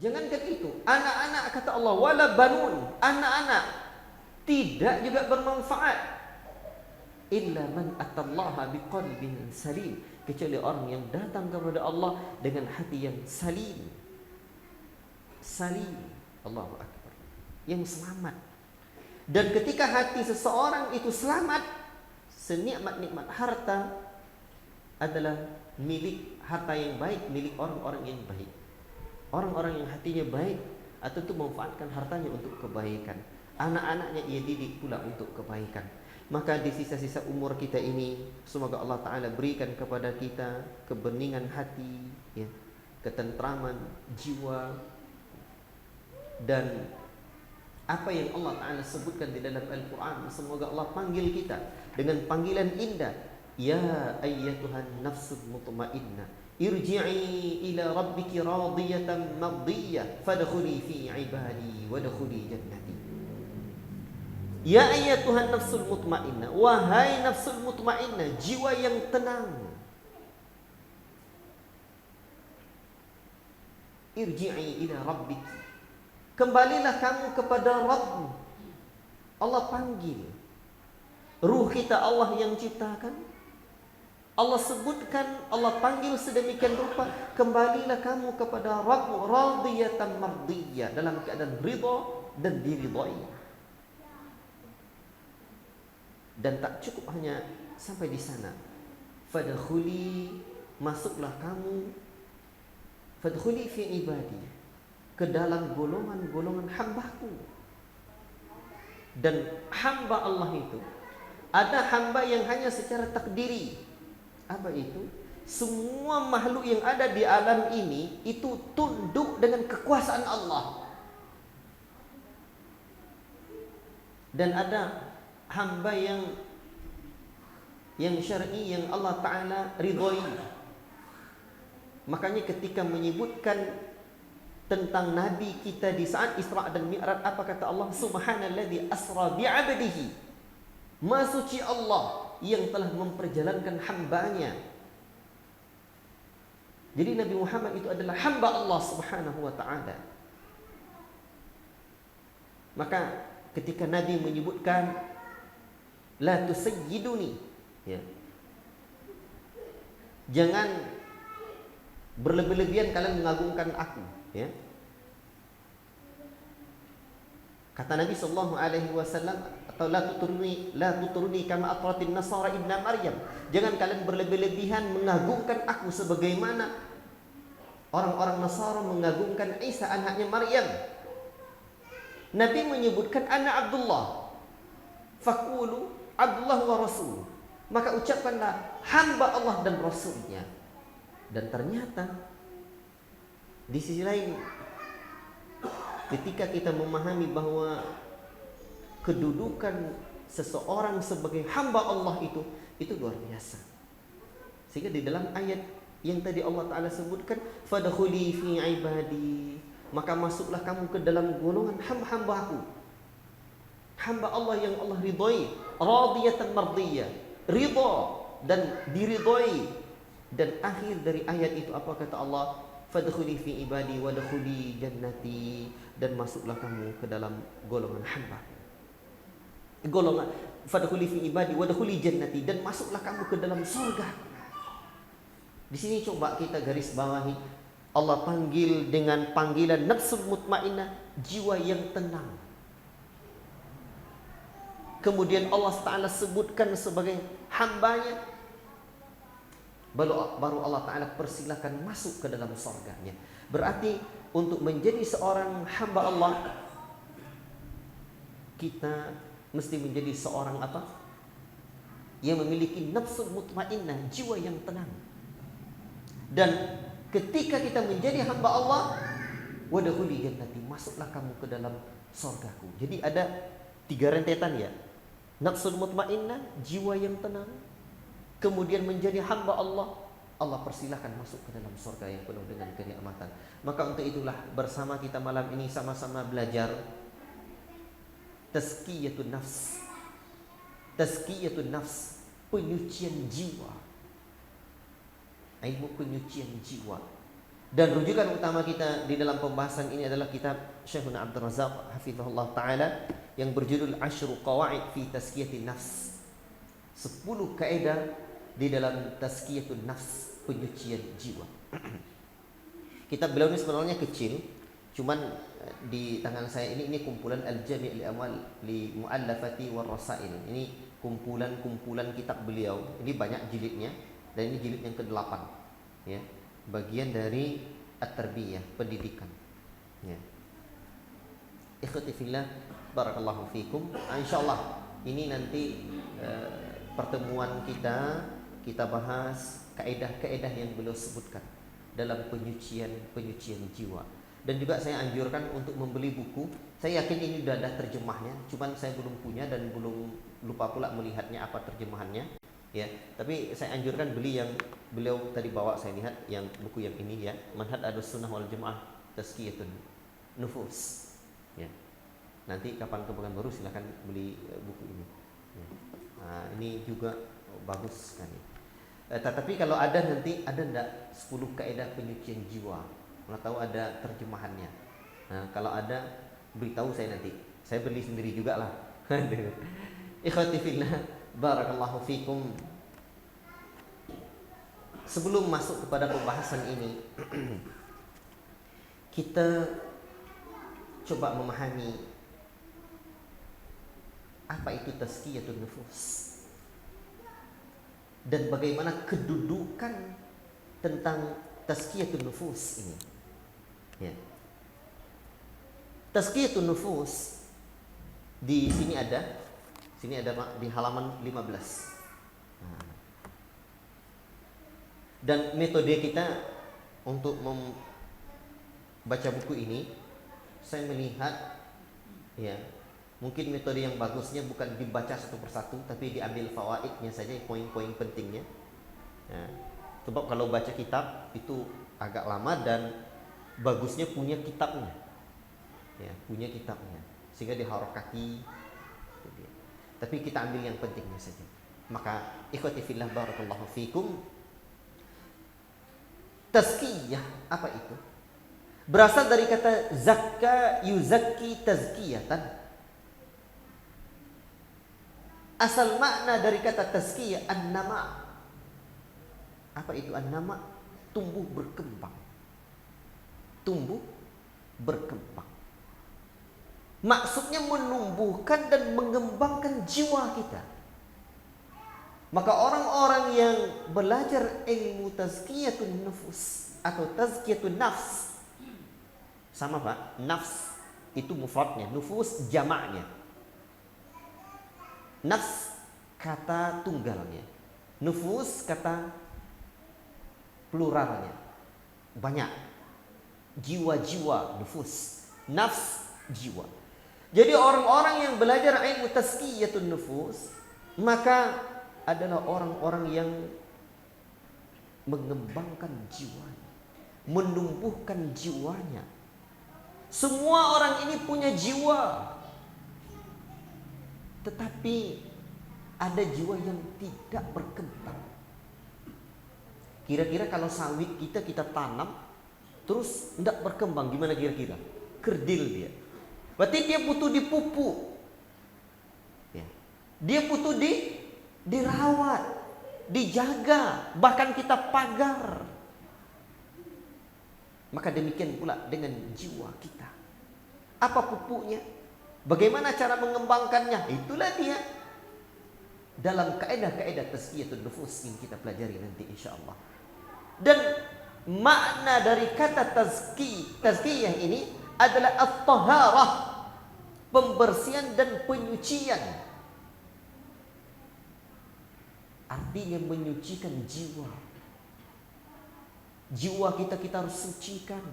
Jangankan itu, anak-anak kata Allah, wala banun, anak-anak tidak juga bermanfaat illa man atallaha biqalbin salim, kecuali orang yang datang kepada Allah dengan hati yang salim. Salim, Allahu akbar, yang selamat. Dan ketika hati seseorang itu selamat, senikmat-nikmat harta adalah milik, harta yang baik milik orang-orang yang baik. Orang-orang yang hatinya baik atau itu memanfaatkan hartanya untuk kebaikan. Anak-anaknya ia didik pula untuk kebaikan. Maka di sisa-sisa umur kita ini, semoga Allah Ta'ala berikan kepada kita kebeningan hati, ya, ketentraman jiwa, dan apa yang Allah Ta'ala sebutkan di dalam Al-Quran. Semoga Allah panggil kita dengan panggilan indah, ya ayyatuhan nafsul mutmainnah, irji'i ila rabbiki radiyatan mardiyah, fadkhuli fi ibadi wadkhuli jannati. Ya ayyatuhan nafsul mutmainnah, wahai nafsul mutmainnah, jiwa yang tenang, irji'i ila rabbiki, kembalilah kamu kepada Rabb. Allah panggil ruh kita, Allah yang ciptakan, Allah sebutkan, Allah panggil sedemikian rupa, kembalilah kamu kepada Rabb, radiyatan mardiyah, dalam keadaan ridha dan diridhai. Dan tak cukup hanya sampai di sana, fadkhuli, masuklah kamu, fadkhuli fi ibadi, ke dalam golongan-golongan hambaku. Dan hamba Allah itu, ada hamba yang hanya secara takdiri. Apa itu? Semua makhluk yang ada di alam ini itu tunduk dengan kekuasaan Allah. Dan ada hamba yang syar'i, yang Allah Ta'ala ridhoi. Makanya ketika menyebutkan tentang Nabi kita di saat Isra dan Mi'raj, apa kata Allah? Subhanalladzi asra bi'abdihi, Maha suci Allah yang telah memperjalankan hambanya. Jadi Nabi Muhammad itu adalah hamba Allah Subhanahu wa ta'ala. Maka ketika Nabi menyebutkan la tusayyiduni, ya, jangan berlebih-lebihan kalian mengagungkan aku, ya. Kata Nabi sallallahu alaihi wasallam, atau la tuturuni kama atratin nasara ibna Maryam, jangan kalian berlebih-lebihan mengagungkan aku sebagaimana orang-orang Nasara mengagungkan Isa anaknya Maryam. Nabi menyebutkan ana Abdullah, faqulu Abdullah wa Rasul, maka ucapkanlah hamba Allah dan Rasulnya. Dan ternyata di sisi lain, ketika kita memahami bahwa kedudukan seseorang sebagai hamba Allah itu luar biasa, sehingga di dalam ayat yang tadi Allah Ta'ala sebutkan, fadkhuli fi ibadi, maka masuklah kamu ke dalam golongan hamba-hambaku, hamba Allah yang Allah ridhoi, radiyatan mardiyah, ridha dan diridhoi. Dan akhir dari ayat itu apa kata Allah? Fadkhuli fi ibadi wadkhuli jannati, dan masuklah kamu ke dalam golongan hamba. Golongan fadkhuli fi ibadi wadkhuli jannati, dan masuklah kamu ke dalam surga. Di sini coba kita garis bawahi, Allah panggil dengan panggilan nafsul mutmainnah, jiwa yang tenang. Kemudian Allah Ta'ala sebutkan sebagai hambanya, baru Allah Ta'ala persilakan masuk ke dalam surganya. Berarti untuk menjadi seorang hamba Allah, kita mesti menjadi seorang apa? Yang memiliki nafsul mutmainnah, jiwa yang tenang. Dan ketika kita menjadi hamba Allah, wadkhuli jannati, masuklah kamu ke dalam surgaku. Jadi ada 3 rentetan, ya. Nafsul mutmainnah, jiwa yang tenang, kemudian menjadi hamba Allah, Allah persilahkan masuk ke dalam surga yang penuh dengan kenikmatan. Maka untuk itulah bersama kita malam ini sama-sama belajar tazkiyatun nafs. Tazkiyatun nafs, penyucian jiwa. Ilmu penyucian jiwa. Dan rujukan utama kita di dalam pembahasan ini adalah kitab Syekhuna Abdul Razak hafizahullah taala yang berjudul Asyru Qawaid fi Tazkiyatin Nafs. 10 kaidah di dalam tazkiyatun nafs, penyucian jiwa. Kitab beliau ini sebenarnya kecil, cuman di tangan saya ini kumpulan Al-Jami' li Amal li Mu'allafati war Rasail. Ini kumpulan kitab beliau. Ini banyak jilidnya dan ini jilid yang ke-8. Ya. Bagian dari at-tarbiyah, pendidikan. Ya. Ikhwati fillah, barakallahu fikum. Insyaallah ini nanti pertemuan kita bahas kaedah-kaedah yang beliau sebutkan dalam penyucian jiwa. Dan juga saya anjurkan untuk membeli buku. Saya yakin ini sudah ada terjemahnya, cuman saya belum punya dan belum lupa pula melihatnya apa terjemahannya. Ya, tapi saya anjurkan beli yang beliau tadi bawa, saya lihat yang buku yang ini ya, Manhaj Ahlussunnah wal Jamaah Tazkiyatun Nufus. Ya. Nanti kapan baru silakan beli buku ini. Ya. Nah, ini juga bagus sekali. Tetapi kalau ada nanti ada enggak 10 kaidah penyucian jiwa? Nggak tahu ada terjemahannya. Nah, kalau ada beritahu saya nanti. Saya beli sendiri juga lah. Ikhwati fillah, barakallahu fikum. Sebelum masuk kepada pembahasan ini, kita coba memahami apa itu tazkiyatun nufus dan bagaimana kedudukan tentang tazkiyatun nufus ini. Ya. Tazkiyatun nufus di sini ada di halaman 15. Nah. Dan metode kita untuk membaca buku ini, saya melihat ya, mungkin metode yang bagusnya bukan dibaca satu persatu, tapi diambil fawaidnya saja, poin-poin pentingnya. Ya. Sebab kalau baca kitab itu agak lama dan bagusnya punya kitabnya. Ya, punya kitabnya. Sehingga diharokati. Tapi kita ambil yang pentingnya saja. Maka ikhwati fillah barakallahu fikum. Tazkiyah apa itu? Berasal dari kata zakka yuzakki tazkiyatan. Asal makna dari kata tazkiyah an-nama. Apa itu an-nama? Tumbuh berkembang. Tumbuh berkembang. Maksudnya menumbuhkan dan mengembangkan jiwa kita. Maka orang-orang yang belajar ilmu tazkiyatun nufus atau tazkiyatun nafs, sama Pak, nafs itu mufradnya, nufus jamaknya. Nafs kata tunggalnya, nufus kata pluralnya. Banyak. Jiwa-jiwa, nufus, nafs, jiwa. Jadi orang-orang yang belajar ilmu tazkiyatun nufus, maka adalah orang-orang yang mengembangkan jiwanya, menumbuhkan jiwanya. Semua orang ini punya jiwa, tetapi ada jiwa yang tidak berkembang. Kira-kira kalau sawit kita tanam terus tidak berkembang, gimana kira-kira? Kerdil dia. Berarti dia butuh dipupuk. Ya. Dia butuh dirawat, dijaga, bahkan kita pagar. Maka demikian pula dengan jiwa kita. Apa pupuknya? Bagaimana cara mengembangkannya? Itulah dia dalam kaedah-kaedah tazkiyatun nufus yang kita pelajari nanti insyaallah. Dan makna dari kata tazkiyah ini adalah at-taharah, pembersihan dan penyucian. Artinya menyucikan jiwa. Jiwa kita harus sucikan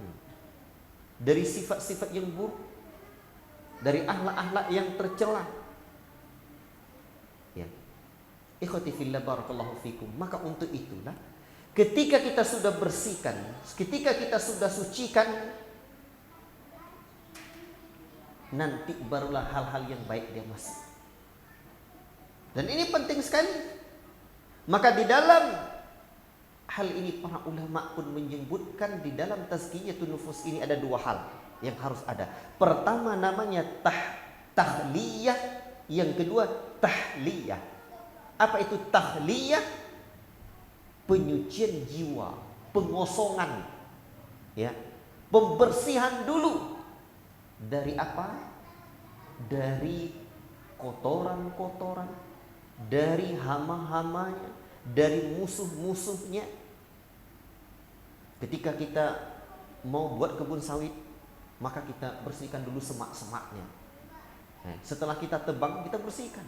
dari sifat-sifat yang buruk, dari akhlak-akhlak yang tercela. Ya. Ikhwati fillah barakallahu fikum. Maka untuk itulah ketika kita sudah bersihkan, ketika kita sudah sucikan, nanti barulah hal-hal yang baik dia masuk. Dan ini penting sekali. Maka di dalam hal ini para ulama pun menyebutkan di dalam tazkiyatun nufus ini ada dua hal yang harus ada. Pertama namanya tahliyah, yang kedua tahliyah. Apa itu tahliyah? Penyucian jiwa, pengosongan, ya, pembersihan dulu dari apa? Dari kotoran-kotoran, dari hama-hamanya, dari musuh-musuhnya. Ketika kita mau buat kebun sawit, maka kita bersihkan dulu semak-semaknya. Setelah kita tebang, kita bersihkan.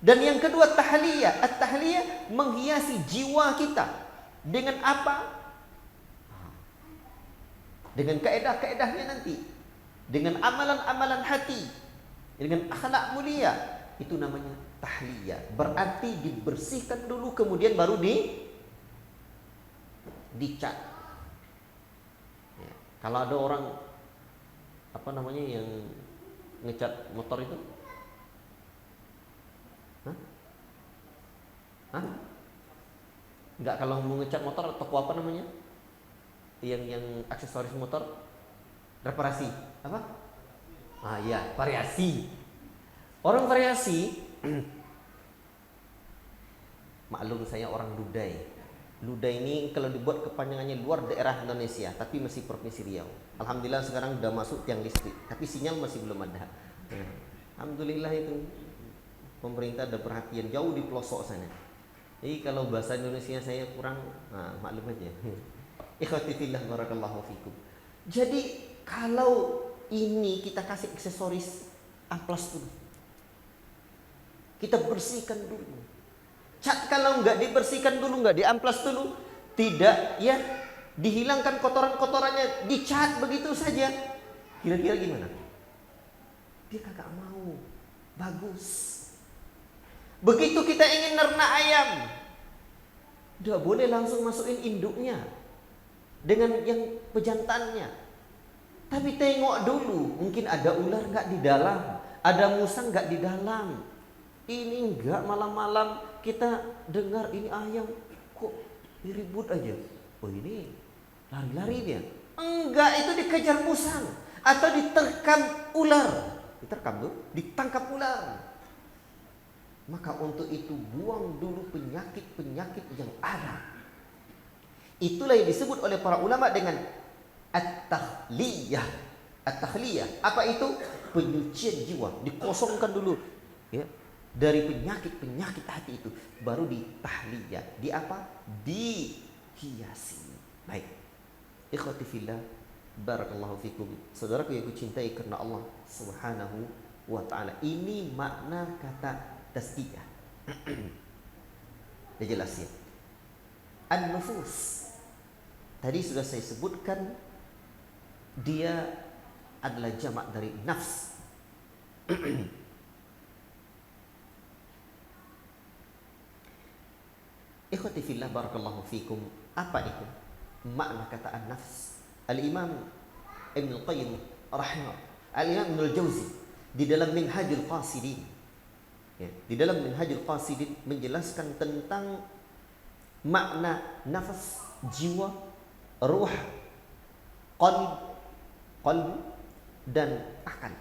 Dan yang kedua tahliyah. At-tahliyah menghiasi jiwa kita dengan apa? Dengan kaedah-kaedahnya nanti, dengan amalan-amalan hati, dengan akhlak mulia. Itu namanya tahliyah. Berarti dibersihkan dulu, kemudian baru dicat. Ya. Kalau ada orang apa namanya yang ngecat motor itu, enggak, kalau mau ngecat motor toko apa namanya? Yang aksesoris motor, reparasi apa? Iya, variasi. Orang variasi, maklum saya orang Ludai. Ludai ini kalau dibuat kepanjangannya luar daerah Indonesia, tapi masih provinsi Riau. Alhamdulillah sekarang udah masuk tiang listrik, tapi sinyal masih belum ada. Alhamdulillah itu pemerintah ada perhatian jauh di pelosok sana. Jadi kalau bahasa Indonesia saya kurang, maklum aja. Ikhwati fillah barakallahu fikum. Jadi kalau ini kita kasih aksesoris amplas dulu, kita bersihkan dulu. Cat kalau nggak dibersihkan dulu, nggak diamplas dulu, tidak ya, dihilangkan kotoran-kotorannya, dicat begitu saja, kira-kira gimana? Dia kagak mau. Bagus. Begitu kita ingin nernak ayam, nggak boleh langsung masukin induknya dengan yang pejantannya, tapi tengok dulu, mungkin ada ular nggak di dalam, ada musang nggak di dalam. Ini enggak, malam-malam kita dengar ini ayam kok ribut aja. Oh ini lari-lari dia. Enggak, itu dikejar musang atau diterkam ular. Diterkam tuh, ditangkap ular. Maka untuk itu buang dulu penyakit-penyakit yang ada. Itulah yang disebut oleh para ulama dengan at-tahliyah. At-tahliyah, apa itu? Penyucian jiwa, dikosongkan dulu ya, dari penyakit-penyakit hati itu, baru ditahliyah. Di apa? Dihiasi. Baik. Ikhwati fillah, barakallahu fikum. Saudaraku yang kucintai karena Allah Subhanahu wa taala. Ini makna kata tazkiyah. Dia jelas ya. An-nufus. Tadi sudah saya sebutkan dia adalah jamak dari nafs. Ikhwati fillah barakallahu fikum. Apa itu makna kata an-nafs? Al-Imam Ibn Al-Qayyim rahimah, Al-Imam Ibn Al-Jauzi di dalam Minhajul Qasidin, ya, di dalam Minhajul Qasidin menjelaskan tentang makna nafas, jiwa, ruh, qalb dan akal.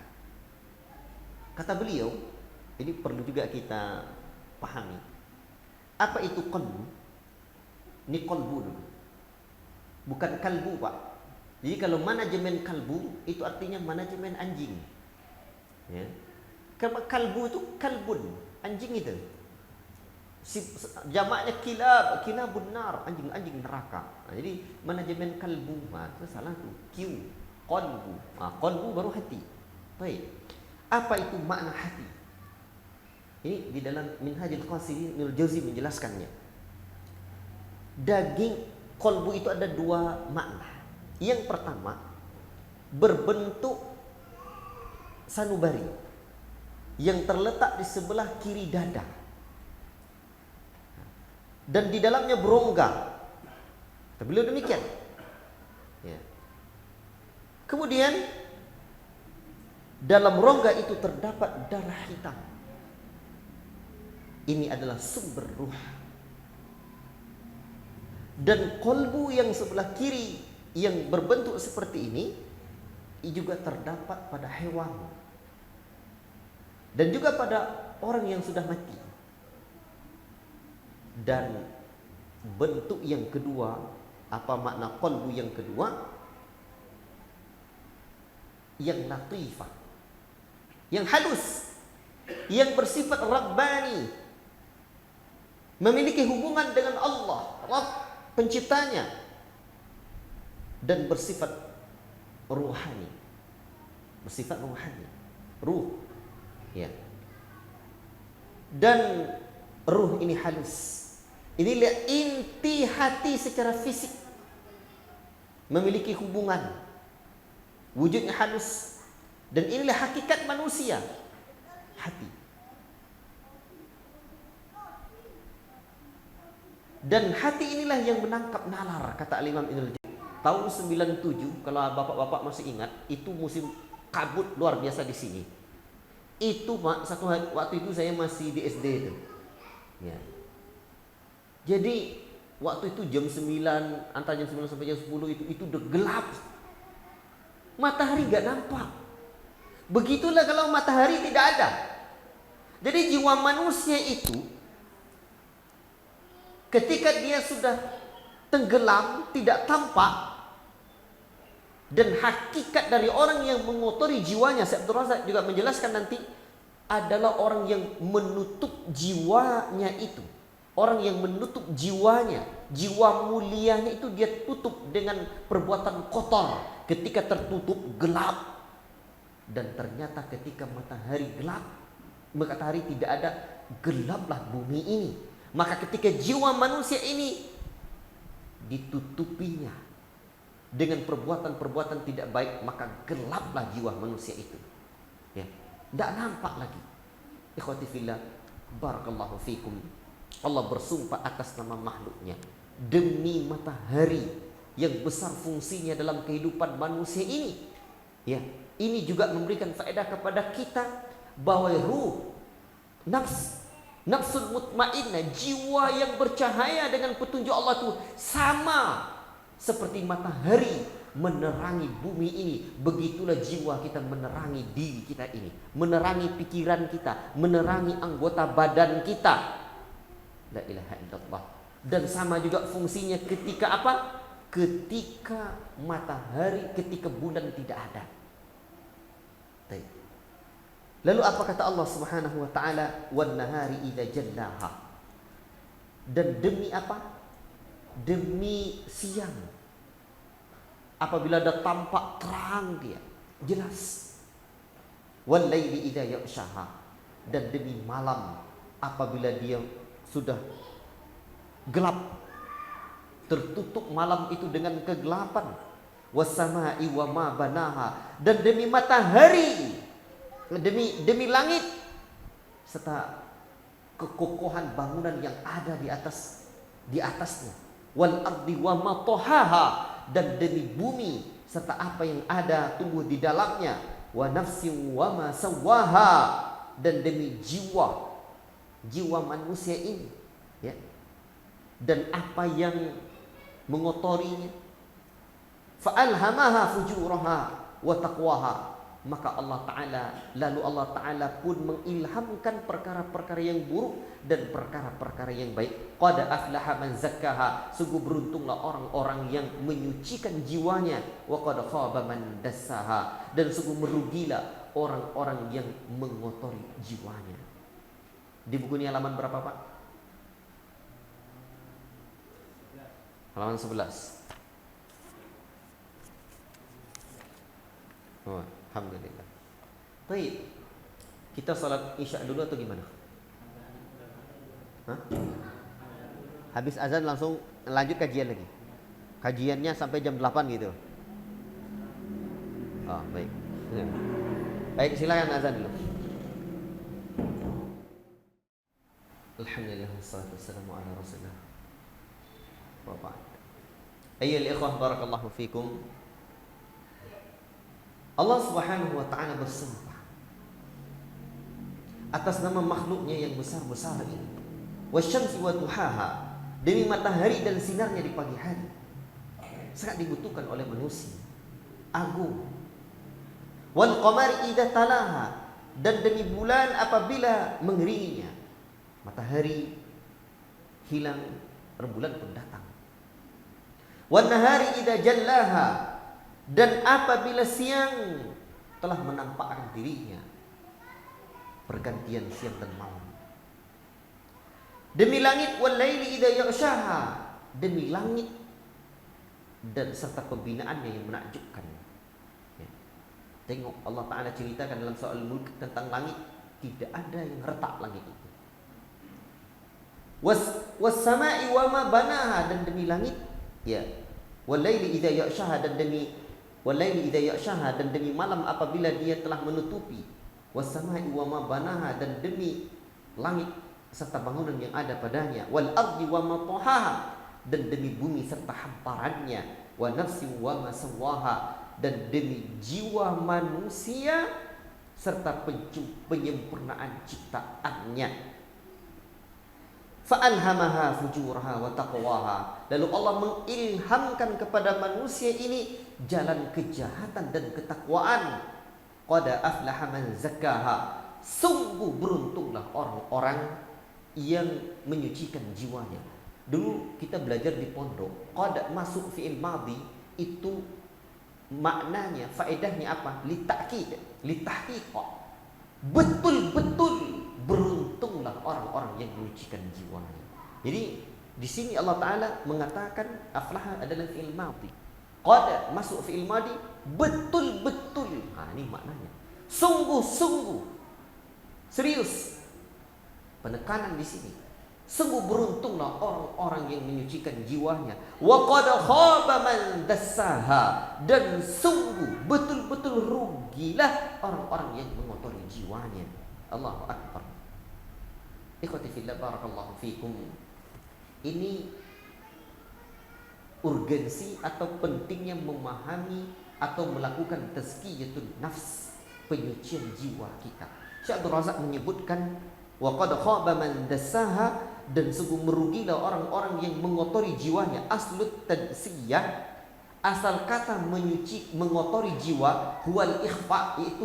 Kata beliau, ini perlu juga kita pahami. Apa itu qalbu? Ini qalbu dulu, bukan kalbu, Pak. Jadi kalau manajemen kalbu itu artinya manajemen anjing, ya. Kalau kalbu itu kalbun, anjing itu. Jamaknya kilabun nar, anjing neraka. Nah, jadi manajemen kalbu, itu salah tuh. Qalbu. Qalbu baru hati. Baik. Apa itu makna hati? Ini di dalam Minhajul Qasidin Ibnu Jauzi menjelaskannya. Daging qalbu itu ada dua makna. Yang pertama, berbentuk sanubari yang terletak di sebelah kiri dada dan di dalamnya berongga. Beliau demikian. Ya. Kemudian dalam rongga itu terdapat darah hitam. Ini adalah sumber ruh. Dan kolbu yang sebelah kiri yang berbentuk seperti ini juga terdapat pada hewan dan juga pada orang yang sudah mati. Dan bentuk yang kedua, apa makna kolbu yang kedua? Yang latifah, yang halus, yang bersifat rabbani, memiliki hubungan dengan Allah, Rabb penciptanya, dan bersifat ruhani, ruh, ya. Dan ruh ini halus. Inilah inti hati secara fisik, memiliki hubungan, wujudnya halus. Dan inilah hakikat manusia, hati. Dan hati inilah yang menangkap nalar, kata Al-Imam Ibnul Jauzi. Tahun 97, kalau bapak-bapak masih ingat, itu musim kabut luar biasa di sini. Itu satu hari, waktu itu saya masih di SD itu. Ya. Jadi waktu itu jam 9, antara jam 9 sampai jam 10 itu udah gelap. Matahari gak nampak. Begitulah kalau matahari tidak ada. Jadi jiwa manusia itu ketika dia sudah tenggelam, tidak tampak, dan hakikat dari orang yang mengotori jiwanya, Syekh Abdul Razak juga menjelaskan nanti, adalah orang yang menutup jiwanya itu. Orang yang menutup jiwanya, jiwa mulianya itu dia tutup dengan perbuatan kotor. Ketika tertutup gelap. Dan ternyata ketika matahari gelap, matahari tidak ada, gelaplah bumi ini. Maka ketika jiwa manusia ini ditutupinya dengan perbuatan-perbuatan tidak baik, maka gelaplah jiwa manusia itu. Ya, tidak nampak lagi. Ikhwati fillah, barakallahu fikum. Allah bersumpah atas nama makhluknya, demi matahari yang besar fungsinya dalam kehidupan manusia ini. Ya, ini juga memberikan faedah kepada kita bahwa ruh, nafsul mutmainnah, jiwa yang bercahaya dengan petunjuk Allah itu sama seperti matahari menerangi bumi ini. Begitulah jiwa kita menerangi diri kita ini, menerangi pikiran kita, menerangi anggota badan kita. La ilaha illallah. Dan sama juga fungsinya ketika apa? Ketika matahari, ketika bulan tidak ada. Lalu apa kata Allah Subhanahu wa taala? Wan nahari idza jallaha. Dan demi apa? Demi siang. Apabila ada tampak terang dia, jelas. Wal laili idza yaghshaha. Dan demi malam apabila dia sudah gelap, tertutup malam itu dengan kegelapan. Wassama'i wa ma banaha. Dan demi matahari, demi langit serta kekokohan bangunan yang ada di atasnya. Wal ardi wa ma tahaha. Dan demi bumi serta apa yang ada tumbuh di dalamnya. Wa nafsin wa ma sawaha. Dan demi jiwa manusia ini, ya, dan apa yang mengotorinya. Fa'alhamaha fujuraha wa taqwaha. Maka Allah Ta'ala pun mengilhamkan perkara-perkara yang buruk dan perkara-perkara yang baik. Qad aflaha man zakkaha. Sungguh beruntunglah orang-orang yang menyucikan jiwanya. Wa qad khaba man dassaha. Dan sungguh merugilah orang-orang yang mengotori jiwanya. Di buku ini halaman berapa, Pak? Halaman 11. Oh, alhamdulillah. Baik. Kita salat Isya dulu atau gimana? Hah? Habis azan langsung lanjut kajian lagi. Kajiannya sampai jam 8 gitu. Oh, baik. Ya. Baik, silakan azan dulu. Alhamdulillah wassalatu wassalamu ala Rasulillah. Wa ba'd. Ayyuhal ikhwah barakallahu fikum. Allah Subhanahu wa taala bersumpah atas nama makhluknya yang besar-besar ini. Wasyamsi wa duhaha. demi matahari dan sinarnya di pagi hari. Sangat dibutuhkan oleh manusia. Agung. Wal qamari idza talaha, dan demi bulan apabila mengeringinya. Matahari hilang, rembulan pun datang. Wan nahari idza jallaha, dan apabila siang telah menampakkan dirinya. Pergantian siang dan malam. Demi langit wal laili idza yaghshaha, demi langit dan serta pembinaannya yang menakjubkan. Ya. Tengok Allah Ta'ala ceritakan dalam soal mulk tentang langit, tidak ada yang retak langit itu. Was sama'i wa ma banaha, dan demi langit, ya. Wal laili idza yaghshaha, dan demi wal laili idza yaghshaha, dan demi malam apabila dia telah menutupi. Was sama'i wa ma banaha, dan demi langit serta bangunan yang ada padanya. Wal ardi wa ma tahaha, dan demi bumi serta hamparannya. Wa nafsi wa ma sawaha, dan demi jiwa manusia serta penyempurnaan ciptaannya. Fa'alhamaha fujuraha wa taqwaha, lalu Allah mengilhamkan kepada manusia ini jalan kejahatan dan ketakwaan. Qad aflaha man zakkaha, sungguh beruntunglah orang-orang yang menyucikan jiwanya. Dulu kita belajar di pondok, qad masuk fi'il madhi itu maknanya, faedahnya apa? Litakid, litahqiq. Betul-betul beruntunglah orang-orang yang menyucikan jiwanya. Jadi di sini Allah Ta'ala mengatakan aflaha adalah fi'il madhi. Qad masuk fi'il madhi, betul-betul. Ini maknanya. Sungguh-sungguh. Serius. Penekanan di sini. Sungguh beruntunglah orang-orang yang menyucikan jiwanya. Wa qad khaba man dassaha, dan sungguh betul-betul rugilah orang-orang yang mengotori jiwanya. Allahu Akbar. Ikhwati fillah, barakallahu fikum. Ini urgensi atau pentingnya memahami atau melakukan tazkiyatun nafs, penyucian jiwa kita. Syekh Abdul Razak menyebutkan wa qad khaba man dassaha, dan sungguh merugilah orang-orang yang mengotori jiwanya. Aslut tadsiyah, asal kata mengotori jiwa, huwal ikhfa, yaitu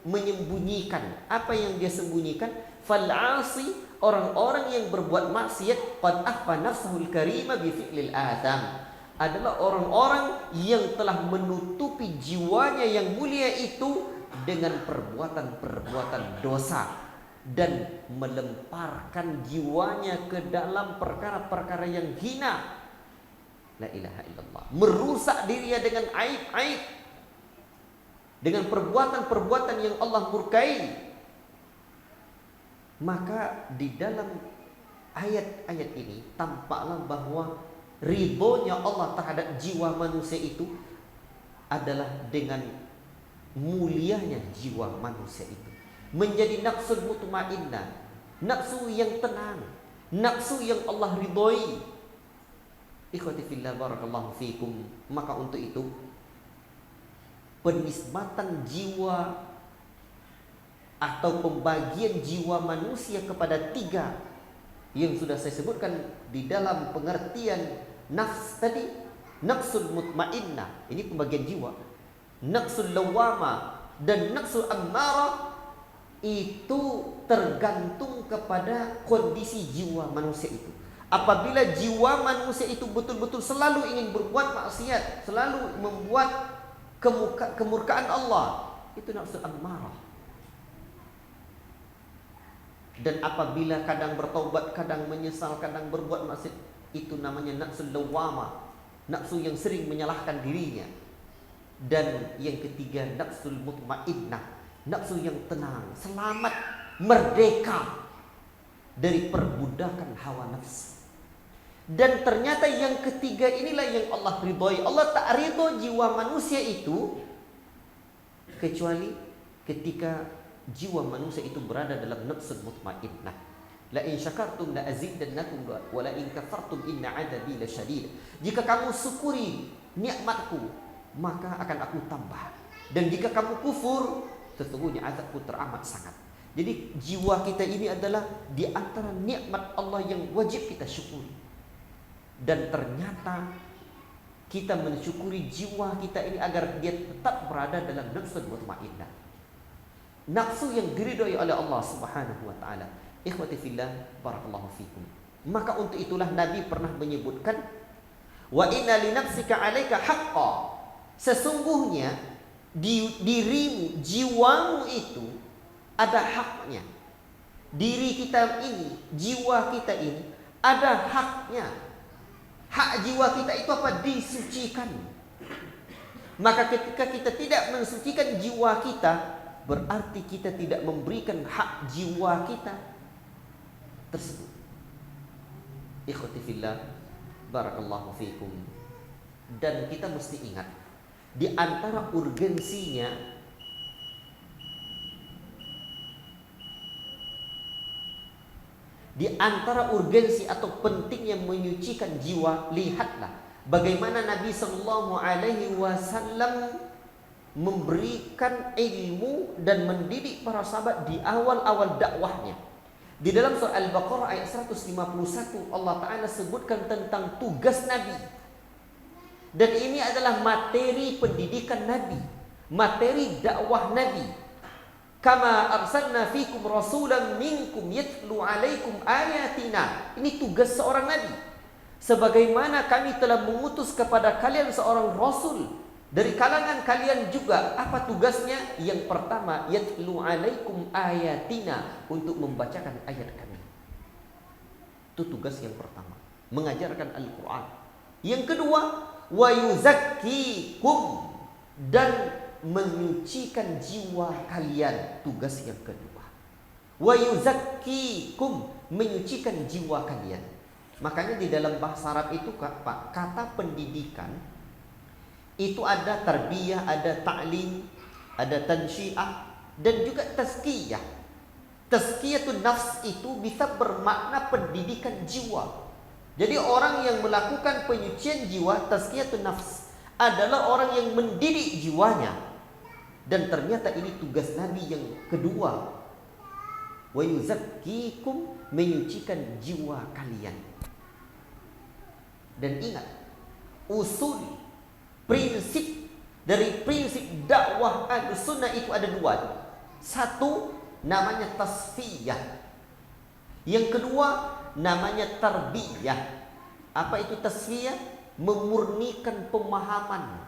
menyembunyikan. Apa yang dia sembunyikan? Fal'asi, orang-orang yang berbuat maksiat, qad akhfa nafsahul karima bi fi'lil atham, adalah orang-orang yang telah menutupi jiwanya yang mulia itu dengan perbuatan-perbuatan dosa, dan melemparkan jiwanya ke dalam perkara-perkara yang hina. La ilaha illallah. Merusak dirinya dengan aib-aib, dengan perbuatan-perbuatan yang Allah murkai. Maka di dalam ayat-ayat ini tampaklah bahwa ridhonya Allah terhadap jiwa manusia itu adalah dengan mulianya jiwa manusia itu menjadi nafsul mutmainnah, nafsu yang tenang, nafsu yang Allah ridhoi. Ikhwati fillah, barakallahu fikum. Maka untuk itu penisbatan jiwa atau pembagian jiwa manusia kepada tiga yang sudah saya sebutkan di dalam pengertian nafs tadi. Nafsul mutmainnah, ini pembagian jiwa. Nafsul lawama dan nafsul ammarah, itu tergantung kepada kondisi jiwa manusia itu. Apabila jiwa manusia itu betul-betul selalu ingin berbuat maksiat, selalu membuat kemurkaan Allah, itu nafsu ammarah. Dan apabila kadang bertaubat, kadang menyesal, kadang berbuat maksiat, itu namanya nafsu lawama, nafsu yang sering menyalahkan dirinya. Dan yang ketiga, nafsul mutmainnah, nafsu yang tenang, selamat, merdeka dari perbudakan hawa nafsu. Dan ternyata yang ketiga inilah yang Allah ridhoi. Allah tak ridho jiwa manusia itu kecuali ketika jiwa manusia itu berada dalam nafsul mutmainnah. La in syakartum la azidannakum wa la in kafartum inna 'adabi lasyadid. Jika kamu syukuri nikmatku, maka akan aku tambah. Dan jika kamu kufur, sesungguhnya azabku teramat sangat. Jadi jiwa kita ini adalah di antara nikmat Allah yang wajib kita syukuri. Dan ternyata kita mensyukuri jiwa kita ini agar dia tetap berada dalam nafsu mutmainnah, nafsu yang diridhoi oleh Allah Subhanahu wa taala. Ikhwati fillah, barakallahu fikum. Maka untuk itulah Nabi pernah menyebutkan, wa inna li nafsika 'alaika haqqan. Sesungguhnya dirimu, jiwamu itu ada haknya. Diri kita ini, jiwa kita ini ada haknya. Hak jiwa kita itu apa? Disucikan. Maka ketika kita tidak mensucikan jiwa kita, berarti kita tidak memberikan hak jiwa kita tersebut. Ikhwati fillah, barakallahu fikum. Dan kita mesti ingat, di antara urgensinya atau pentingnya menyucikan jiwa, lihatlah bagaimana Nabi Sallallahu Alaihi Wasallam memberikan ilmu dan mendidik para sahabat di awal-awal dakwahnya. Di dalam surah Al-Baqarah ayat 151 Allah Ta'ala sebutkan tentang tugas Nabi. Dan ini adalah materi pendidikan Nabi, materi dakwah Nabi. Kama arsalna fikum rasulan minkum yatlu alaikum ayatina. Ini tugas seorang Nabi. Sebagaimana kami telah mengutus kepada kalian seorang rasul dari kalangan kalian juga. Apa tugasnya? Yang pertama, yatlu alaikum ayatina, untuk membacakan ayat kami. Itu tugas yang pertama, mengajarkan Al-Quran. Yang kedua, wa yuzakkikum, dan menyucikan jiwa kalian. Tugas yang kedua, wa yuzakkikum, menyucikan jiwa kalian. Makanya di dalam bahasa Arab itu Pak, kata pendidikan itu ada tarbiyah, ada ta'lim, ada tansyiah, dan juga tazkiyah. Tazkiyatun nafs itu bisa bermakna pendidikan jiwa. Jadi orang yang melakukan penyucian jiwa, tazkiyatun nafs, adalah orang yang mendidik jiwanya. Dan ternyata ini tugas Nabi yang kedua, wa yuzakkikum, menyucikan jiwa kalian. Dan ingat, usul, prinsip dari prinsip dakwah Ahlussunnah itu ada dua. Satu namanya tasfiyah, yang kedua namanya tarbiyah. Apa itu tasfiyah? Memurnikan pemahaman.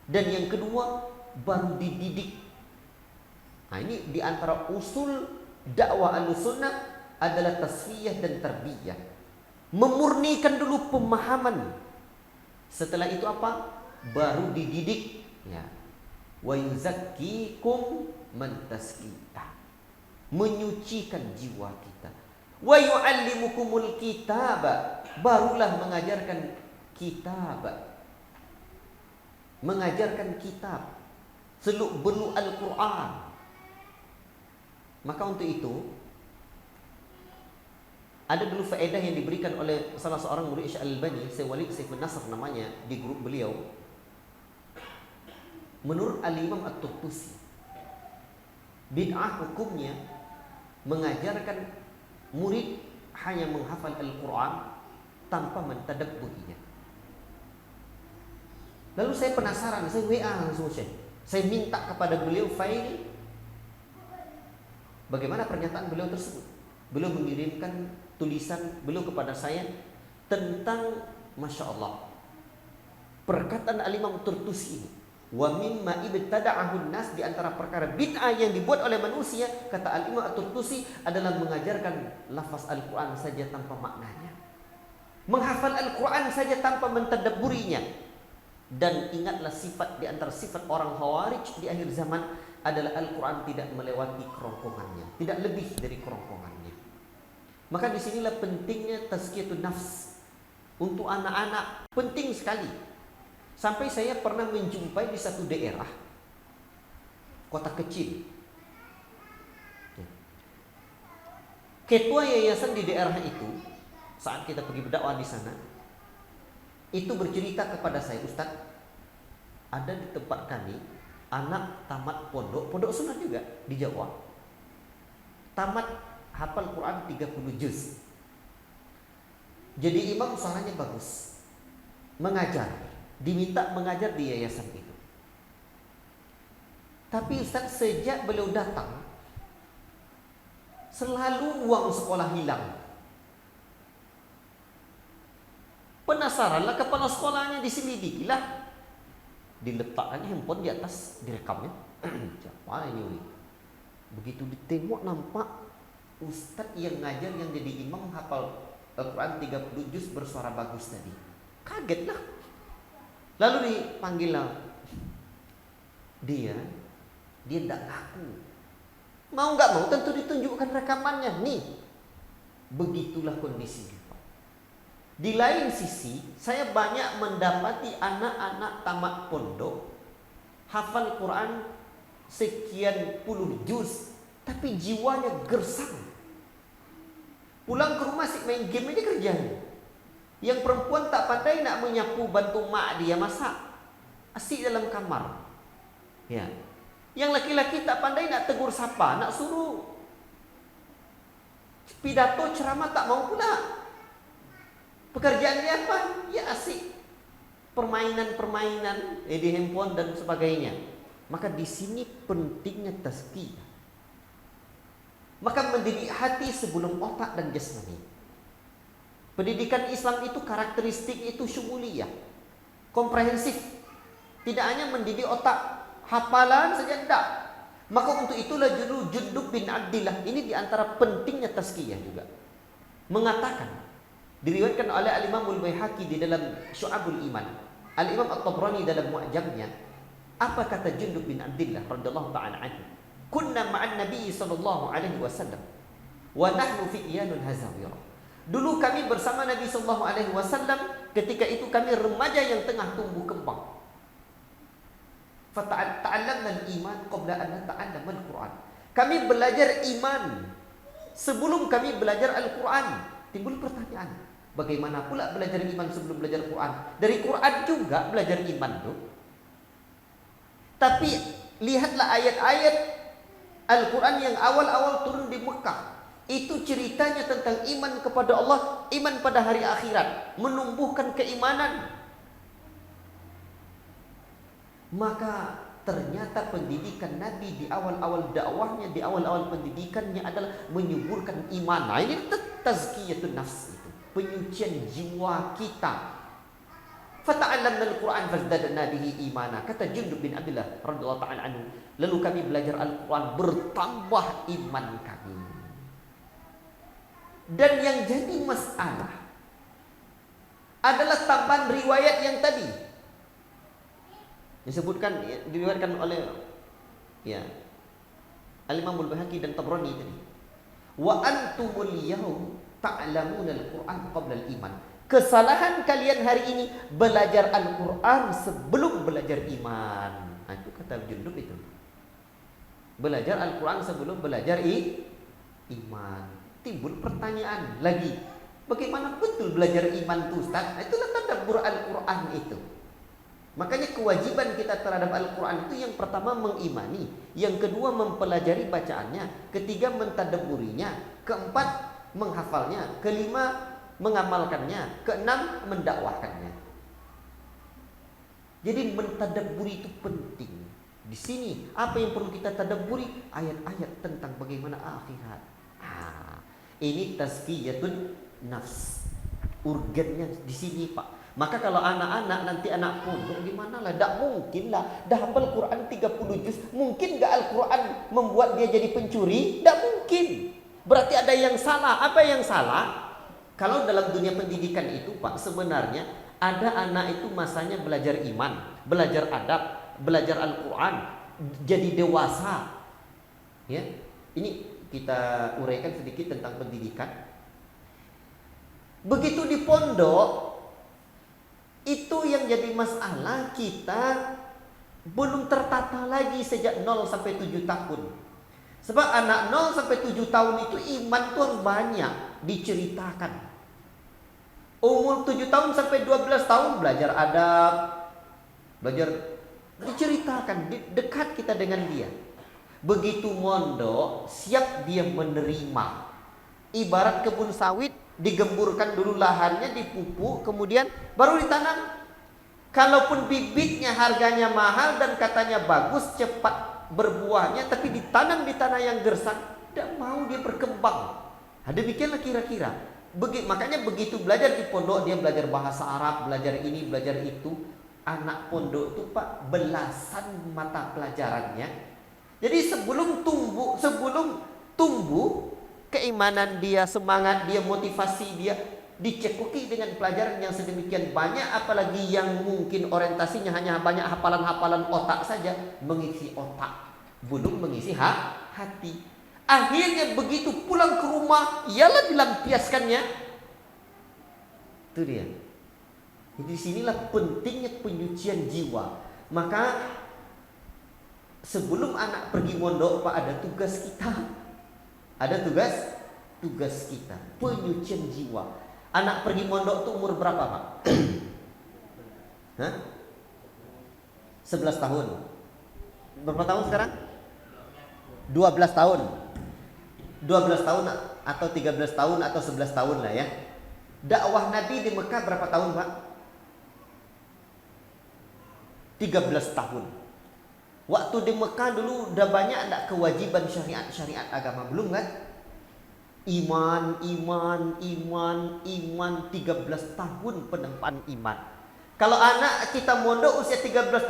Dan yang kedua baru dididik. Nah, ini di antara usul dakwah Ahlussunnah adalah tasfiyah dan tarbiyah. Memurnikan dulu pemahaman. Setelah itu apa? Baru dididik. Ya. Wa yuzakkikum man tazkiyah, menyucikan jiwa kita. Wa yu'allimukumul kitaba, barulah mengajarkan kitab. Mengajarkan kitab, seluk-beluk Al-Quran. Maka untuk itu ada dulu faedah yang diberikan oleh salah seorang murid Syekh Al-Albani, Syekh Walid Saifun Nasr namanya, di grup beliau. Menurut Al-Imam At-Turtusi, bid'ah hukumnya mengajarkan murid hanya menghafal Al-Quran tanpa mentadabburinya. Lalu saya penasaran, saya WA langsung Syekh. Saya minta kepada beliau file bagaimana pernyataan beliau tersebut. Beliau mengirimkan tulisan beliau kepada saya tentang, Masya Allah, perkataan Al-Imam Turtusi ini. Wa mimma ibtada'ahun nas, di antara perkara bid'ah yang dibuat oleh manusia, kata Al-Imam Turtusi, adalah mengajarkan lafaz Al-Quran saja tanpa maknanya, menghafal Al-Quran saja tanpa mentadabburinya. Dan ingatlah, sifat di antara sifat orang Khawarij di akhir zaman adalah Al-Quran tidak melewati kerongkongannya, tidak lebih dari kerongkongannya. Maka disinilah pentingnya tazkiyatun nafs untuk anak-anak, penting sekali. Sampai saya pernah menjumpai di satu daerah, kota kecil, ketua yayasan di daerah itu, saat kita pergi berdakwah di sana, itu bercerita kepada saya, Ustaz, ada di tempat kami anak tamat pondok sunnah juga di Jawa, tamat hafal Quran 30 juz. Jadi imam suaranya bagus, mengajar, diminta mengajar di yayasan itu. Tapi Ustaz, sejak beliau datang, selalu uang sekolah hilang. Penasaranlah kepala sekolahnya, diselidikilah, diletakkannya handphone di atas, direkamnya. Siapa ini? Begitu ditengok nampak Ustadz yang ngajar, yang jadi imam, hafal Al-Quran 30 juz bersuara bagus tadi. Kagetlah. Lalu dipanggil lah. Dia tidak ngaku. Mau nggak mau tentu ditunjukkan rekamannya. Nih, begitulah kondisinya. Di lain sisi, saya banyak mendapati anak-anak tamat pondok hafal Quran sekian puluh juz, tapi jiwanya gersang. Pulang ke rumah sih main game aja kerjanya. Yang perempuan tak pandai nak menyapu, bantu mak dia masak, asik dalam kamar. Ya. Yang laki-laki tak pandai nak tegur sapa, nak suruh pidato ceramah tak mau pula. Pekerjaannya apa? Ya asik permainan-permainan di handphone dan sebagainya. Maka di sini pentingnya tazkiyah. Maka mendidik hati sebelum otak dan jasmani. Pendidikan Islam itu karakteristik itu syumuliyah, komprehensif. Tidak hanya mendidik otak, hafalan saja tidak. Maka untuk itulah Jundub bin Abdillah ini diantara pentingnya tazkiyah juga. Mengatakan, diriwayatkan oleh Al-Imam Al-Baihaqi di dalam Syu'abul Iman, Al-Imam At-Tabrani dalam Mu'jamnya, apa kata Jundub bin Abdillah radhiyallahu ta'ala anhu? Kunna ma'an Nabi sallallahu alaihi wasallam wa nahnu fityanun hazawira. Dulu kami bersama Nabi sallallahu alaihi wasallam, ketika itu kami remaja yang tengah tumbuh kembang. Fata'allamna al-iman qabla an nata'allama al-Qur'an. Kami belajar iman sebelum kami belajar Al-Qur'an. Timbul pertanyaan, bagaimana pula belajar iman sebelum belajar Quran? Dari Quran juga belajar iman tuh. Tapi lihatlah ayat-ayat Al-Quran yang awal-awal turun di Mekah. Itu ceritanya tentang iman kepada Allah, iman pada hari akhirat, menumbuhkan keimanan. Maka ternyata pendidikan Nabi di awal-awal dakwahnya, di awal-awal pendidikannya adalah menyuburkan iman. Nah, ini tazkiyatun nafs itu, penyucian jiwa kita. Fata'allamna al-Quran fazdadna bihi imana. Kata Jundub bin Abdillah radhiyallahu ta'ala anhu, lalu kami belajar Al-Quran, bertambah iman kami. Dan yang jadi masalah adalah tambahan riwayat yang tadi disebutkan, diriwayatkan oleh Al-Imam Al-Baihaqi dan Tabrani tadi. Wa antumul yaum ta'lamuna al-Quran qabla al-iman. Kesalahan kalian hari ini belajar Al-Quran sebelum belajar iman. Nah, itu kata Jundub itu. Belajar Al-Quran sebelum belajar iman. Timbul pertanyaan lagi, bagaimana betul belajar iman itu, Ustaz? Nah, itulah tadabbur Al-Quran itu. Makanya kewajiban kita terhadap Al-Quran itu yang pertama mengimani, yang kedua mempelajari bacaannya, ketiga mentadabburinya, keempat menghafalnya, kelima mengamalkannya, keenam mendakwahkannya. Jadi mentadabburi itu penting. Di sini apa yang perlu kita tadabburi? Ayat-ayat tentang bagaimana akhirat. Ini tazkiyatun nafs. Urgennya di sini, Pak. Maka kalau anak-anak nanti anak pondok gimana lah? Tak mungkin lah. Dah hafal Quran 30 juz. Mungkin gak Al-Quran membuat dia jadi pencuri? Tak mungkin. Berarti ada yang salah. Apa yang salah? Kalau dalam dunia pendidikan itu, Pak, sebenarnya ada anak itu masanya belajar iman, belajar adab, belajar Al-Quran, jadi dewasa. Ya, ini kita uraikan sedikit tentang pendidikan. Begitu di pondok, itu yang jadi masalah, kita belum tertata lagi sejak 0 sampai 7 tahun. Sebab anak 0 sampai 7 tahun itu iman itu harus banyak diceritakan. Umur 7 tahun sampai 12 tahun belajar adab, belajar, diceritakan, dekat kita dengan dia. Begitu mondok, siap dia menerima. Ibarat kebun sawit, digemburkan dulu lahannya, dipupuk, kemudian baru ditanam. Kalaupun bibitnya harganya mahal dan katanya bagus, cepat berbuahnya, tapi ditanam di tanah yang gersang, tidak mau dia berkembang. Demikianlah kira-kira. Makanya begitu belajar di pondok, dia belajar bahasa Arab, belajar ini, belajar itu. Anak pondok itu Pak, belasan mata pelajarannya. Jadi sebelum tumbuh keimanan dia, semangat dia, motivasi dia dicekoki dengan pelajaran yang sedemikian banyak, apalagi yang mungkin orientasinya hanya banyak hafalan-hafalan otak saja, mengisi otak, belum mengisi hati. Akhirnya begitu pulang ke rumah, ialah dilampiaskannya. Itu dia. Jadi disinilah pentingnya penyucian jiwa. Maka sebelum anak pergi mondok Pak, ada tugas kita. Ada tugas kita, penyucian jiwa. Anak pergi mondok itu umur berapa Pak? 11 tahun. Berapa tahun sekarang? 12 tahun. 12 tahun atau 13 tahun atau 11 tahun lah ya. Dakwah Nabi di Mekah berapa tahun Pak? 13 tahun. Waktu di Mekah dulu udah banyak enggak kewajiban syariat agama? Belum kan? Iman 13 tahun penempaan iman. Kalau anak kita mondok usia 13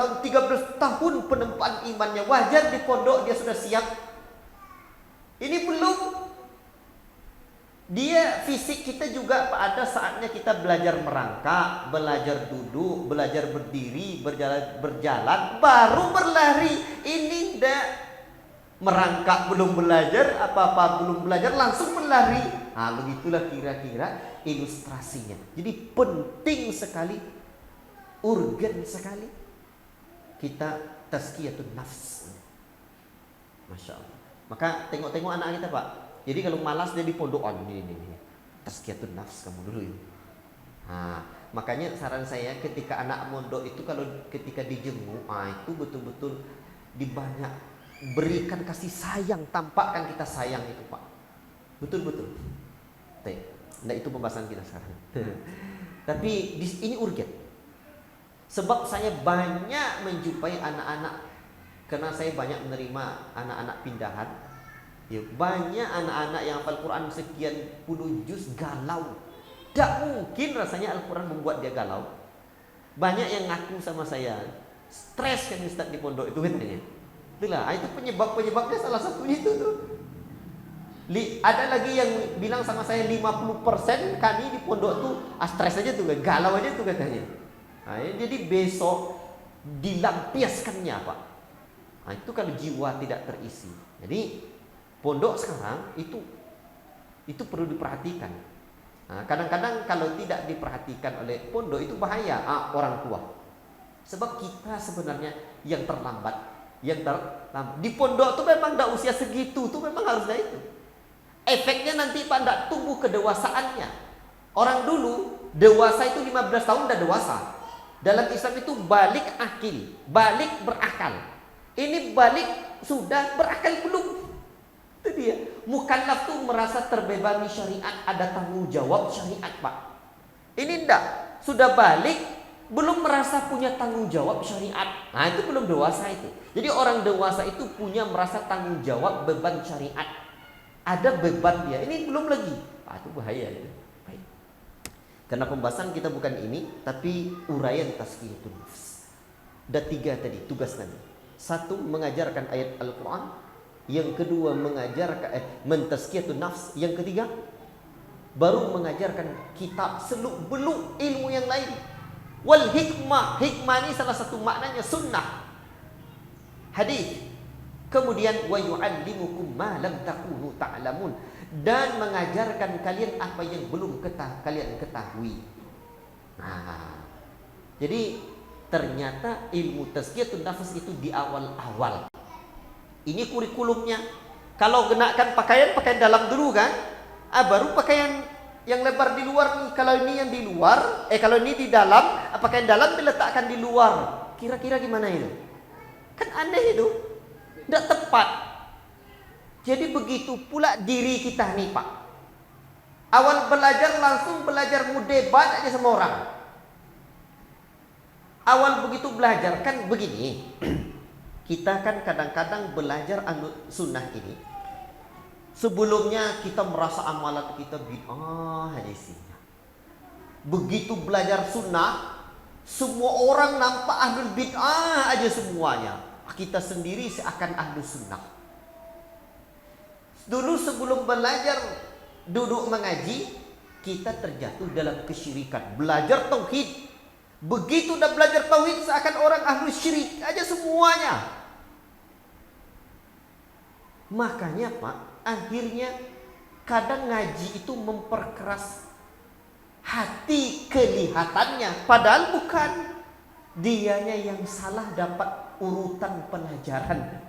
tahun penempaan imannya, wajar di pondok dia sudah siap. Ini belum. Dia fisik kita juga Pak, ada saatnya kita belajar merangkak, belajar duduk, belajar berdiri, berjalan, baru berlari. Ini ndak merangkak belum belajar, apa-apa belum belajar langsung berlari. Begitulah kira-kira ilustrasinya. Jadi penting sekali, urgen sekali kita tazkiyatun nafs. Masya Allah. Maka tengok-tengok anak kita Pak. Jadi kalau malas dia di pondokan ini. Tazkiyatun nafs kamu dulu ya. Makanya saran saya ketika anak mondok itu, kalau ketika dijenguk, itu betul-betul dibanyak berikan kasih sayang, tampakkan kita sayang itu Pak. Betul-betul. Nah itu pembahasan kita sekarang. Tapi ini urgen. Sebab saya banyak menjumpai anak-anak, karena saya banyak menerima anak-anak pindahan. Ya, banyak anak-anak yang hafal Quran sekian puluh juz galau. Tak mungkin rasanya Al-Quran membuat dia galau. Banyak yang ngaku sama saya, stres kan Ustaz di pondok itu katanya. Itulah, itu penyebabnya salah satunya itu tuh. Ada lagi yang bilang sama saya 50% kami di pondok tuh stres aja tuh, galau aja tuh katanya. Jadi besok dilampiaskannya Pak. Itu kalau jiwa tidak terisi. Jadi pondok sekarang itu perlu diperhatikan. Kadang-kadang kalau tidak diperhatikan oleh pondok itu bahaya orang tua. Sebab kita sebenarnya yang terlambat. Di pondok tuh memang tidak usia segitu tuh memang harusnya itu. Efeknya nanti Pak tidak tumbuh kedewasaannya. Orang dulu dewasa itu 15 tahun udah dewasa. Dalam Islam itu balik akil, balik berakal. Ini balik sudah berakal belum? Itu dia. Mukallaf tuh merasa terbebani syariat, ada tanggung jawab syariat Pak. Ini enggak, sudah balik belum merasa punya tanggung jawab syariat. Itu belum dewasa itu. Jadi orang dewasa itu punya merasa tanggung jawab beban syariat. Ada beban dia, ini belum lagi. Itu bahaya itu. Baik. Karena pembahasan kita bukan ini, tapi uraian tazkiyatun nafs. Ada 3 tadi tugas Nabi. 1, mengajarkan ayat Al-Quran. Yang kedua, mengajarkan mentazkiyatun nafs. Yang ketiga, baru mengajarkan kitab seluk-beluk ilmu yang lain. Wal hikmah. Hikmah ini salah satu maknanya sunnah, hadis. Kemudian wa yu'allimukum ma lam takunu ta'lamun, dan mengajarkan kalian apa yang belum kalian ketahui. Jadi ternyata ilmu tazkiyatun nafs itu di awal-awal. Ini kurikulumnya. Kalau kenakan pakaian dalam dulu kan, baru pakaian yang lebar di luar nih. Kalau ini yang di luar, kalau ini di dalam, pakaian dalam diletakkan di luar. Kira-kira gimana itu? Kan aneh itu. Tidak tepat. Jadi begitu pula diri kita nih Pak. Awal belajar langsung belajar debat aja sama orang. Awal begitu belajar kan begini. Kita kan kadang-kadang belajar sunnah ini. Sebelumnya kita merasa amalan kita bid'ah aja isinya. Begitu belajar sunnah, semua orang nampak ahlul bid'ah aja semuanya. Kita sendiri seakan ahlul sunnah. Dulu sebelum belajar duduk mengaji, kita terjatuh dalam kesyirikan. Belajar tauhid. Begitu udah belajar tauhid seakan orang ahlul syirik aja semuanya. Makanya Pak, akhirnya kadang ngaji itu memperkeras hati kelihatannya, padahal bukan. Dianya yang salah dapat urutan pelajaran.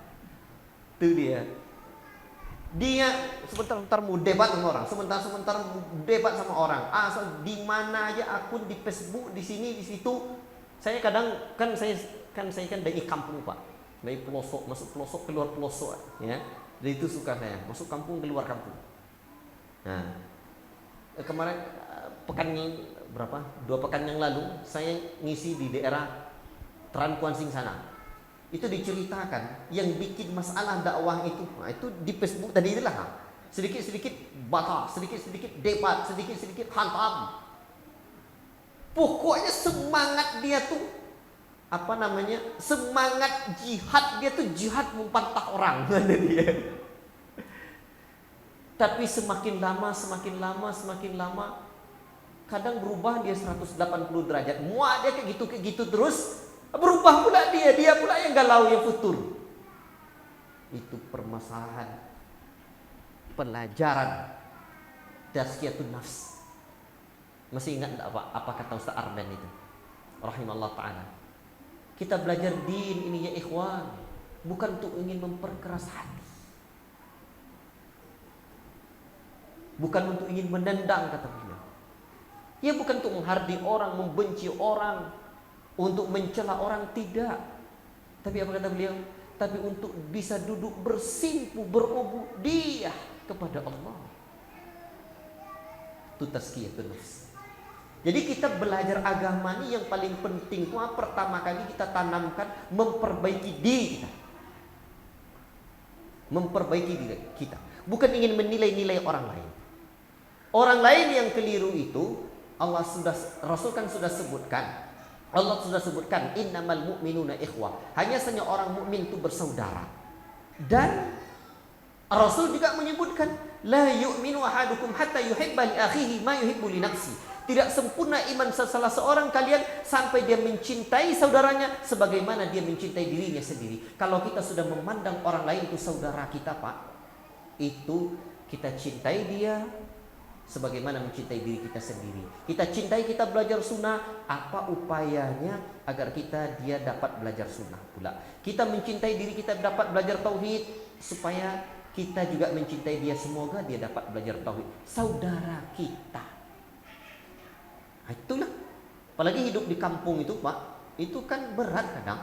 Itu dia. Dia sebentar mau debat sama orang, sebentar debat sama orang. Di mana aja akun di Facebook, di sini, di situ. Saya kadang saya kan dari kampung Pak, dari pelosok masuk pelosok keluar pelosok, ya. Dari itu suka saya masuk kampung keluar kampung. Nah, kemarin pekan berapa? 2 pekan yang lalu saya ngisi di daerah Trankuansing sana. Itu diceritakan yang bikin masalah dakwah itu. Nah, itu di Facebook tadi itulah. Sedikit-sedikit bata, sedikit-sedikit debat, sedikit-sedikit hantam. Pokoknya semangat dia tuh semangat jihad dia tuh jihad membantah orang ada dia. Tapi semakin lama kadang berubah dia 180 derajat. Muak dia kayak gitu terus. Berubah pula dia pula yang galau, yang futur. Itu permasalahan pelajaran tazkiyatun nafs. Masih ingat enggak apa kata Ustaz Ardan itu? Rahimallahu taala. Kita belajar din ini ya ikhwan, bukan untuk ingin memperkeras hati. Bukan untuk ingin menendang kata beliau. Ya bukan untuk menghardi orang, membenci orang, untuk mencela orang, tidak. Tapi apa kata beliau? Tapi untuk bisa duduk bersimpu, berubudiyah kepada Allah. Itu tazkiyatun nafs. Jadi kita belajar agama ini yang paling penting itu pertama kali kita tanamkan memperbaiki diri kita. Memperbaiki diri kita. Bukan ingin menilai-nilai orang lain. Orang lain yang keliru itu Rasul kan sudah sebutkan. Allah sudah sebutkan innamal mu'minuna ikhwah. Hanya saja orang mukmin itu bersaudara. Dan Rasul juga menyebutkan la yu'minu ahadukum hatta yuhibba li akhihi ma yuhibbu li nafsi. Tidak sempurna iman salah seorang kalian sampai dia mencintai saudaranya sebagaimana dia mencintai dirinya sendiri. Kalau kita sudah memandang orang lain itu saudara kita, Pak, itu kita cintai dia sebagaimana mencintai diri kita sendiri. Kita cintai, kita belajar sunnah. Apa upayanya agar dia dapat belajar sunnah pula? Kita mencintai diri kita dapat belajar tauhid supaya kita juga mencintai dia. Semoga dia dapat belajar tauhid. Saudara kita. Nah, itulah. Apalagi hidup di kampung itu Pak, itu kan berat kadang.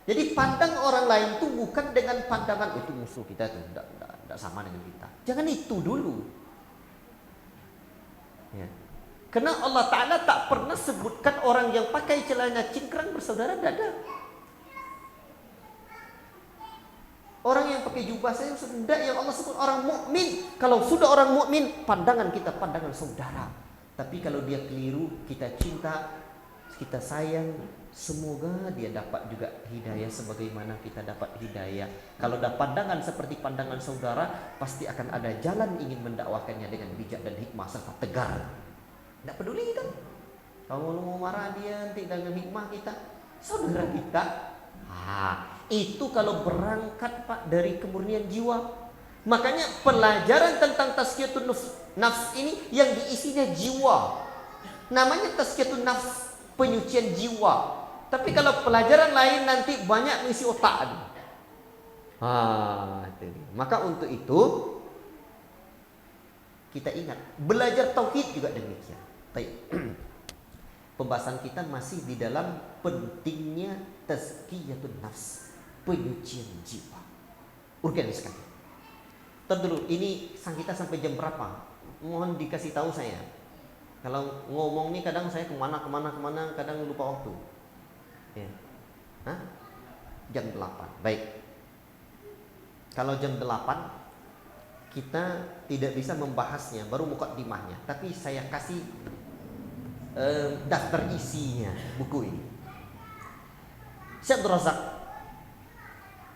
Jadi pandang orang lain itu bukan dengan pandangan itu musuh kita tuh, tidak sama dengan kita. Jangan itu dulu. Ya. Karena Allah Ta'ala tak pernah sebutkan orang yang pakai celana cingkrang bersaudara, dada. Orang yang pakai jubah saya sudah yang Allah sebut orang mukmin. Kalau sudah orang mukmin, pandangan kita pandangan saudara. Tapi kalau dia keliru, kita cinta, kita sayang, semoga dia dapat juga hidayah sebagaimana kita dapat hidayah. Kalau ada pandangan seperti pandangan saudara, pasti akan ada jalan ingin mendakwakannya dengan bijak dan hikmah serta tegar. Tidak peduli kita. Kalau mau marah dia nanti dengan hikmah kita, saudara kita. Itu kalau berangkat Pak dari kemurnian jiwa. Makanya pelajaran tentang tazkiyatun nafs ini yang diisinya jiwa. Namanya tazkiyatun nafs, penyucian jiwa. Tapi kalau pelajaran lain nanti banyak mengisi otak. Maka untuk itu kita ingat belajar tauhid juga demikian. Pembahasan kita masih di dalam pentingnya tazkiyatun nafs, penyucian jiwa. Urgen sekali. Ntar dulu, ini sang kita sampai jam berapa? mohon dikasih tahu saya. Kalau ngomong nih kadang saya kemana, kadang lupa waktu. Ya. Hah? Jam 8. Baik. Kalau jam 8 kita tidak bisa membahasnya, baru mukaddimahnya. Tapi saya kasih daftar isinya buku ini. Syekh Abdul Razak,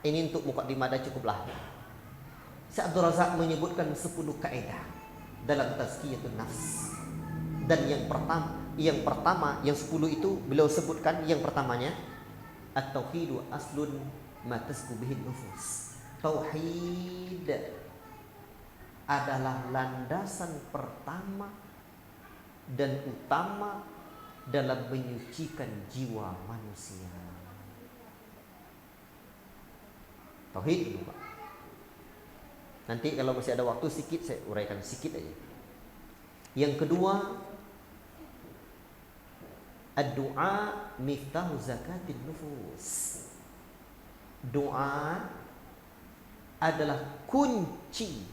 ini untuk mukaddimah dah cukuplah. Syekh Abdul Razak menyebutkan 10 kaidah dalam tazkiyatun nafs. Dan yang pertama, yang 10 itu beliau sebutkan, yang pertamanya at-tauhidu aslun ma tasku bihin nufus. Tauhid adalah landasan pertama dan utama dalam menyucikan jiwa manusia. Tauhid dulu, Pak. Nanti kalau masih ada waktu sedikit saya uraikan sedikit aja. Yang kedua, ad-du'a miftahu zakatin nufus. Doa adalah kunci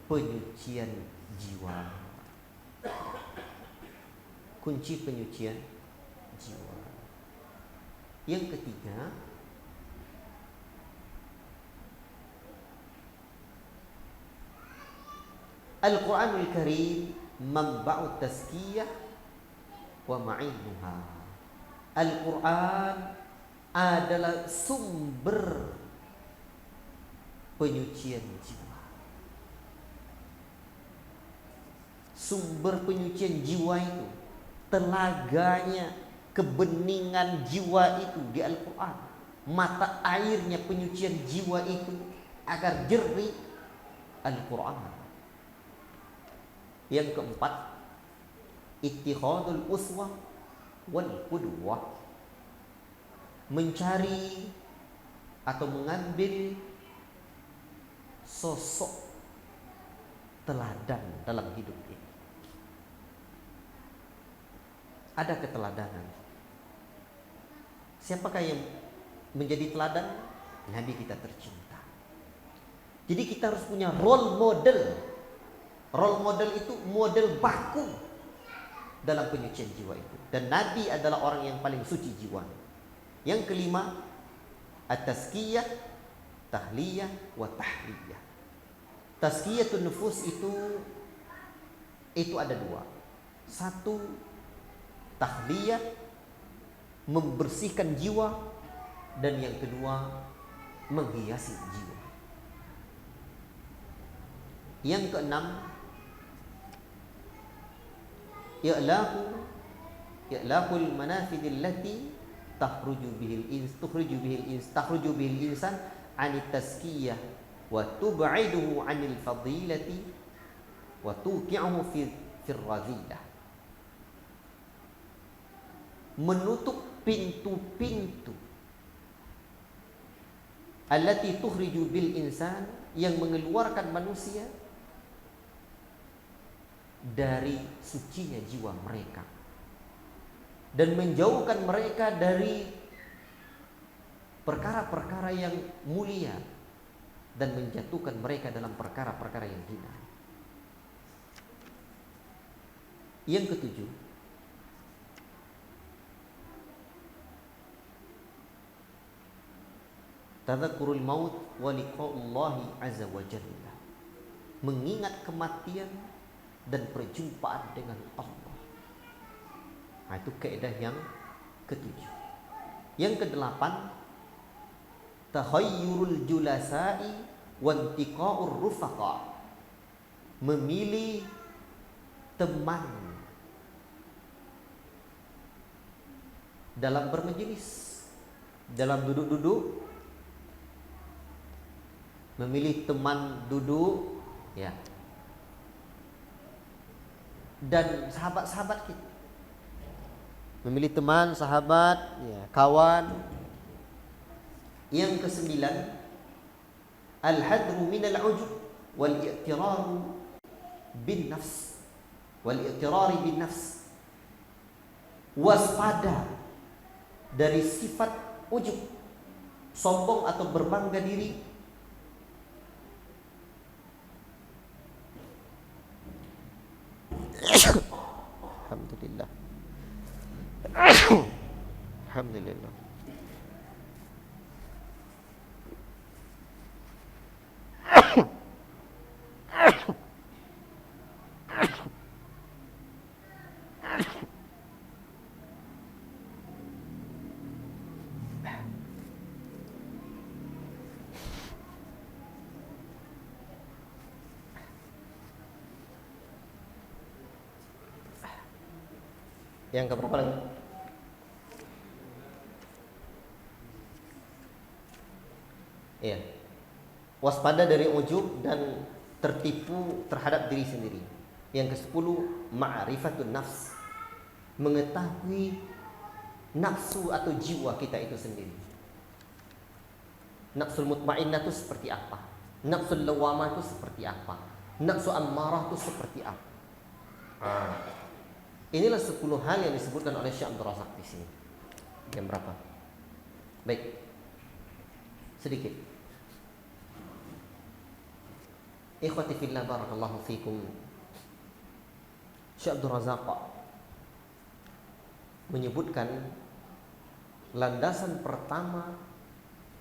penyucian jiwa. Kunci penyucian jiwa. Yang ketiga, Al-Quranul Karim manba'ut tazkiyah wa ma'inuha. Al-Quran adalah sumber penyucian jiwa. Sumber penyucian jiwa itu, telaganya, kebeningan jiwa itu di Al-Quran. Mata airnya penyucian jiwa itu agar jernih Al-Quran. Yang keempat, ittihadul uswah wal qudwah. Mencari atau mengambil sosok teladan dalam hidup ini. Ada keteladanan. Siapakah yang menjadi teladan? Nabi kita tercinta. Jadi kita harus punya role model. Role model itu model baku dalam penyucian jiwa itu. Dan Nabi adalah orang yang paling suci jiwanya. Yang kelima, at-tazkiyah, tahliyah, wa tahliyah. Tazkiyatun nufus itu ada dua. Satu, tahliyah, membersihkan jiwa. Dan yang kedua, menghiasi jiwa. Yang keenam, i'laqul manafidil lati takhruju bihil insan 'anit tazkiyah wa tub'iduhu 'anil fadilati wa tuqi'uhu fir radhilah. Menutup pintu-pintu allati tukhriju bil insan, yang mengeluarkan manusia dari sucinya jiwa mereka dan menjauhkan mereka dari perkara-perkara yang mulia dan menjatuhkan mereka dalam perkara-perkara yang hina. Yang ketujuh, tadzakurul maut wa liqa'ullahi azza wa jalla. Mengingat kematian dan perjumpaan dengan Allah. Nah, itu kaidah yang ketujuh. Yang kedelapan, takhayyurul julasa'i wa intiqa'ur rufaqa. Memilih teman dalam bermajelis, dalam duduk-duduk. Memilih teman duduk, ya, dan sahabat-sahabat kita. Memilih teman, sahabat, ya, kawan. Yang kesembilan, al-hadru minal ujub wal i'tiraru bin nafs. Wal i'tirari bin nafs. Waspada dari sifat ujub, sombong atau berbangga diri. Yang keberapa lagi? Iya. Waspada dari ujub dan tertipu terhadap diri sendiri. Yang ke-10, ma'rifatun nafs. Mengetahui nafsu atau jiwa kita itu sendiri. Nafsul mutmainnah itu seperti apa? Nafsul lawamah itu seperti apa? Nafsu ammarah itu seperti apa? Inilah 10 hal yang disebutkan oleh Syekh Abdul Razak di sini. Jam berapa? Baik. Sedikit. Ikhwati fillah barakallahu fikum. Syekh Abdul Razak menyebutkan landasan pertama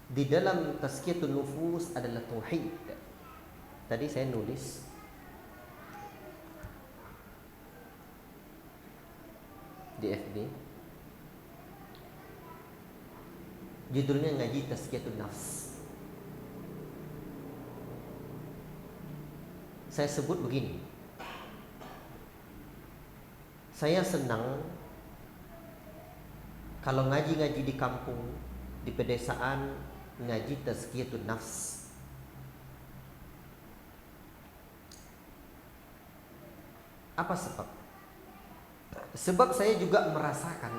di dalam tazkiyatun nufus adalah tauhid. Tadi saya nulis di FB, judulnya ngaji tazkiyatun nafs. Saya sebut begini, saya senang kalau ngaji-ngaji di kampung, di pedesaan, ngaji tazkiyatun nafs. Apa sebab? Sebab saya juga merasakan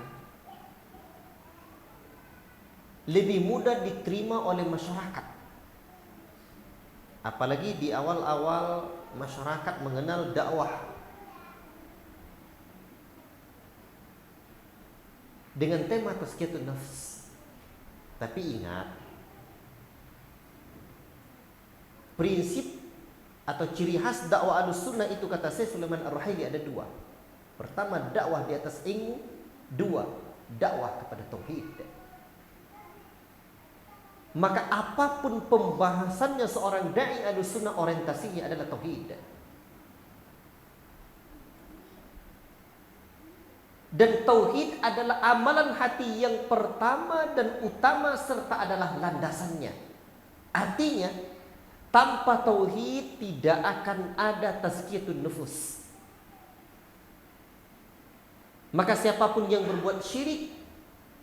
lebih mudah diterima oleh masyarakat. Apalagi di awal-awal masyarakat mengenal dakwah dengan tema tazkiyatun nafs. Tapi ingat, prinsip atau ciri khas dakwah Ahlussunnah itu kata Syekh Sulaiman Ar-Ruhaili ada 2. Pertama, dakwah di atas ilmu. 2, dakwah kepada tauhid. Maka apapun pembahasannya seorang dai Ahlussunnah, orientasinya adalah tauhid. Dan tauhid adalah amalan hati yang pertama dan utama serta adalah landasannya. Artinya, tanpa tauhid tidak akan ada tazkiyatun nufus. Maka siapapun yang berbuat syirik,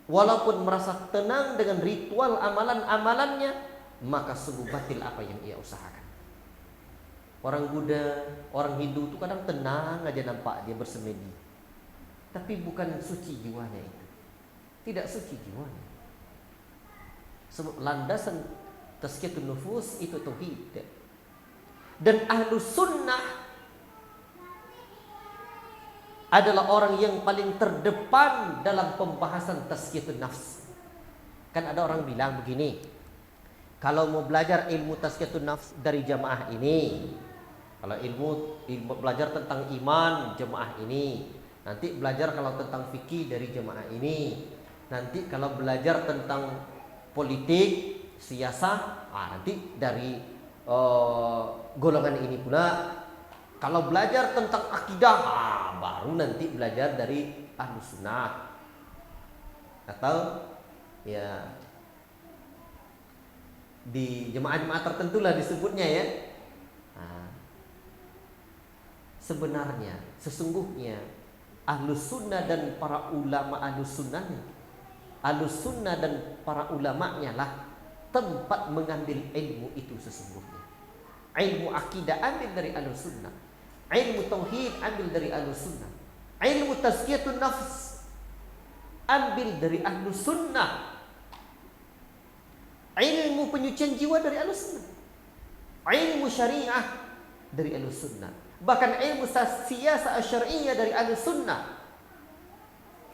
walaupun merasa tenang dengan ritual amalan-amalannya, maka sungguh batil apa yang ia usahakan. Orang Buddha, orang Hindu itu kadang tenang aja nampak dia bersemedi, tapi bukan suci jiwanya itu. Tidak suci jiwanya. Sebab landasan tazkiyatun nufus itu tauhid. Dan Ahlussunnah adalah orang yang paling terdepan dalam pembahasan tazkiyatun nafs. Kan ada orang bilang begini, kalau mau belajar ilmu tazkiyatun nafs dari jamaah ini, kalau ilmu belajar tentang iman jamaah ini, nanti belajar kalau tentang fikih dari jamaah ini, nanti kalau belajar tentang politik, siasah, nanti dari golongan ini pula. Kalau belajar tentang akidah, baru nanti belajar dari Ahlussunnah. Atau ya di jemaah-jemaah tertentu lah disebutnya ya. Sebenarnya, sesungguhnya Ahlussunnah dan para ulama Ahlussunnah dan para ulamanya lah tempat mengambil ilmu itu sesungguhnya. Ilmu akidah ambil dari Ahlussunnah, ilmu tauhid ambil dari Ahlussunnah, ilmu tazkiyatun nafs ambil dari Ahlussunnah, ilmu penyucian jiwa dari Ahlussunnah, ilmu syariah dari Ahlussunnah, bahkan ilmu siyasah syar'iyyah dari Ahlussunnah,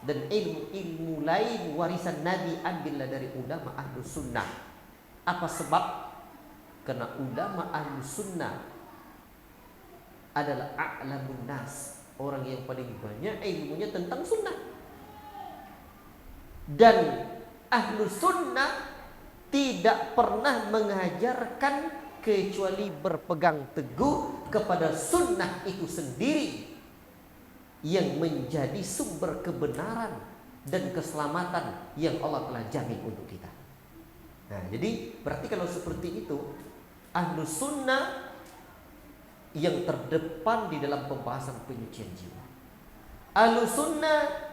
dan ilmu lain warisan Nabi ambillah dari ulama Ahlussunnah. Apa sebab? Karena ulama Ahlussunnah adalah a'lamun nas, orang yang paling banyak ilmunya tentang sunnah. Dan Ahlussunnah tidak pernah mengajarkan kecuali berpegang teguh kepada sunnah itu sendiri yang menjadi sumber kebenaran dan keselamatan yang Allah telah jamin untuk kita. Nah, jadi berarti kalau seperti itu, Ahlussunnah yang terdepan di dalam pembahasan penyucian jiwa. Ahlussunnah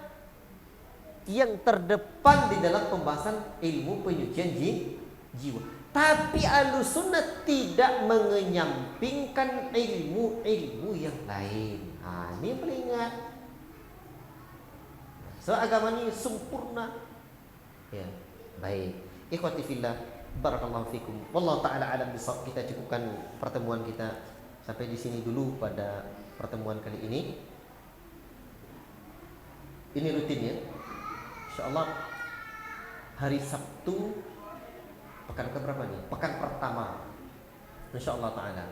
yang terdepan di dalam pembahasan ilmu penyucian jiwa. Tapi Ahlussunnah tidak mengenyampingkan ilmu-ilmu yang lain. Ini yang paling ingat. So agama ini sempurna. Ya, baik. Ikhwati fillah, barakallahu fikum. Wallahu taala alam bisawab. Kita cukupkan pertemuan kita sampai di sini dulu pada pertemuan kali ini. Ini rutin ya. Insyaallah hari Sabtu pekan keberapa nih? Pekan pertama. Insyaallah taala.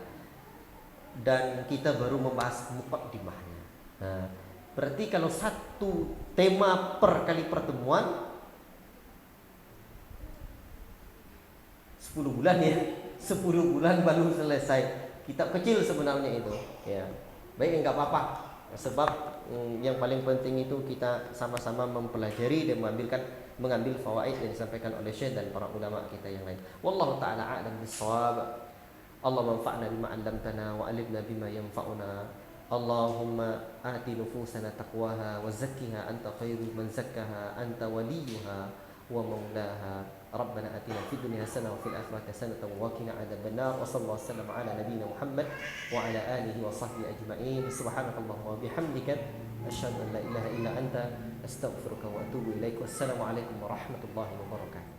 Dan kita baru membahas muqaddimahnya. Nah, berarti kalau satu tema per kali pertemuan 10 bulan ya. 10 bulan baru selesai. Kitab kecil sebenarnya itu, ya. Baik, enggak apa-apa. Sebab yang paling penting itu kita sama-sama mempelajari dan mengambil fawaid yang disampaikan oleh Syekh dan para ulama kita yang lain. Wallahu taala a'lam bissawab. Allah manfa'na bima 'allamtana wa 'allimna bima yanfa'una. Allahumma ati nufusana taqwaha wa zakkiha anta khairu man zakkaha anta waliyuha wa maulaha. Rabbana atina fid dunya hasanah wa fil akhirati hasanah wa qina adzabannar. Wa sallallahu wasallam ala nabiyyina Muhammad wa ala alihi wa sahbihi ajma'in. Subhanakallahumma wa bihamdika asyhadu an la ilaha illa anta astaghfiruka wa atubu ilaik. Wassalamu alaikum warahmatullahi wabarakatuh.